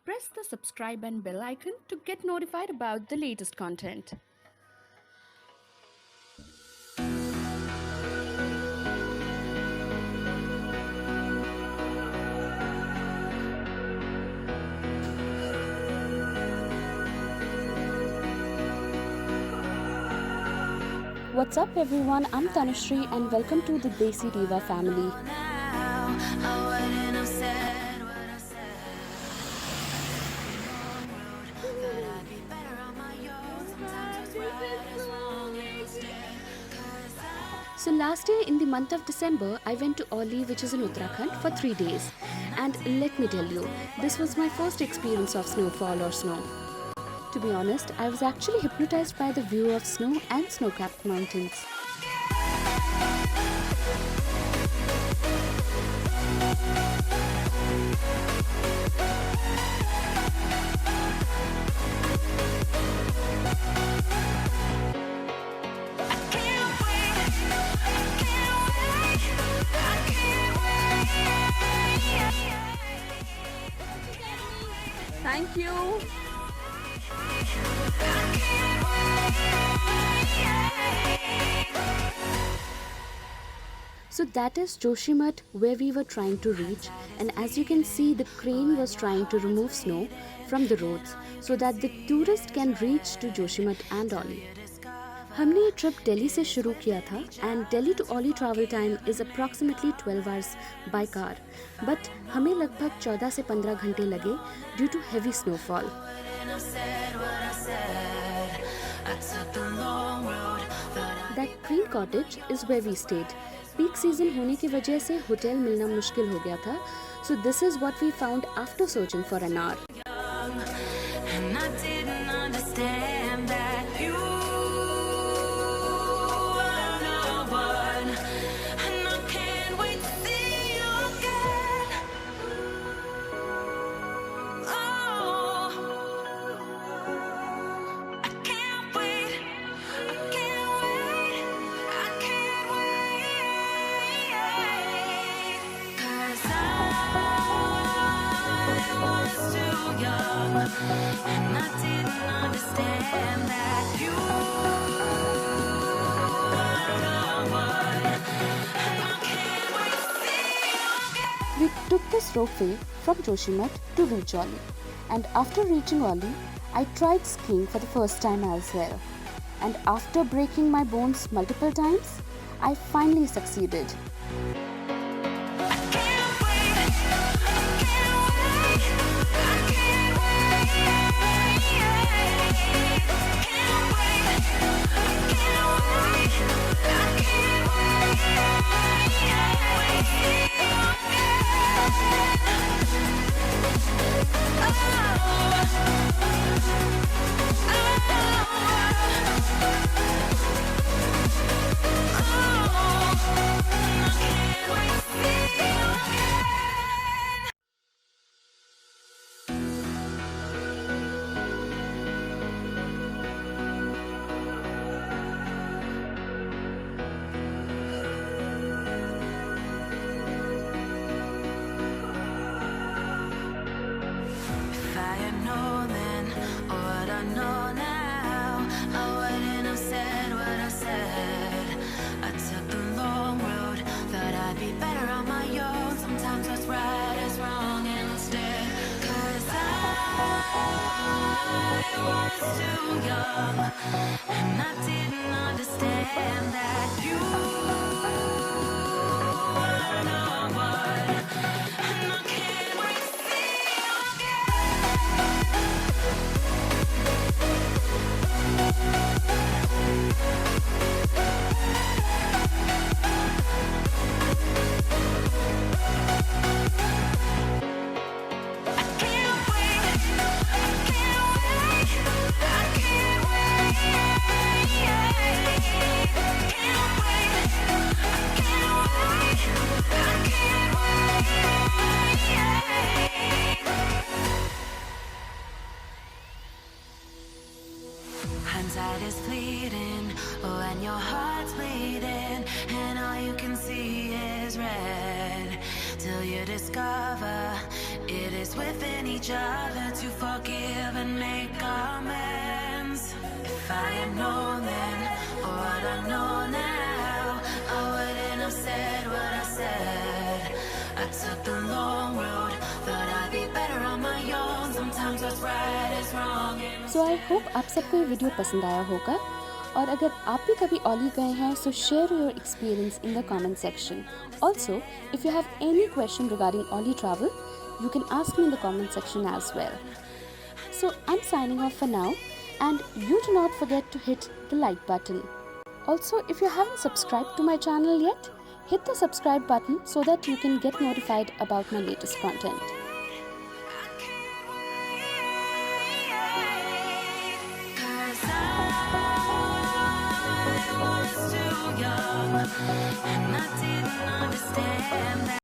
press the subscribe and bell icon to get notified about the latest content. What's up everyone, I'm Tanushree and welcome to the Desi Diva family. So last year in the month of December, I went to Auli, which is in Uttarakhand, for 3 days. And let me tell you, this was my first experience of snowfall or snow. To be honest, I was actually hypnotized by the view of snow and snow-capped mountains. Thank you. So that is Joshimath, where we were trying to reach, and as you can see, the crane was trying to remove snow from the roads so that the tourist can reach to Joshimath and Auli. हमने ये trip Delhi से शुरू किया था and Delhi to Auli travel time is approximately 12 hours by car, but हमें लगभग 14 से 15 घंटे लगे due to heavy snowfall. That green cottage is where we stayed. Peak season होने की वजह से होटल मिलना मुश्किल हो गया था, so this is what we found after searching for an hour. And I didn't understand that you were the one. And I can't wait to see you again. We took this ropeway from Joshimath to reach Auli. And after reaching Auli, I tried skiing for the first time as well. And after breaking my bones multiple times, I finally succeeded. I was too young, and I didn't understand that you were the one, and I can't wait to see you Hindsight is fleeting, when your heart's bleeding, and all you can see is red, till you discover it is within each other to forgive and make amends. If I had known then, or what I know now, I wouldn't have said what I said. I took the long road, thought I'd be better on my own. Sometimes what's right is wrong. So I hope आप सबको ये video पसंद आया होगा, और अगर आप भी कभी ओली गए हैं so share your experience in the comment section. Also, if you have any question regarding Oli travel, you can ask me in the comment section as well. So I'm signing off for now, and you do not forget to hit the like button. Also, if you haven't subscribed to my channel yet, hit the subscribe button so that you can get notified about my latest content. Too young, and I did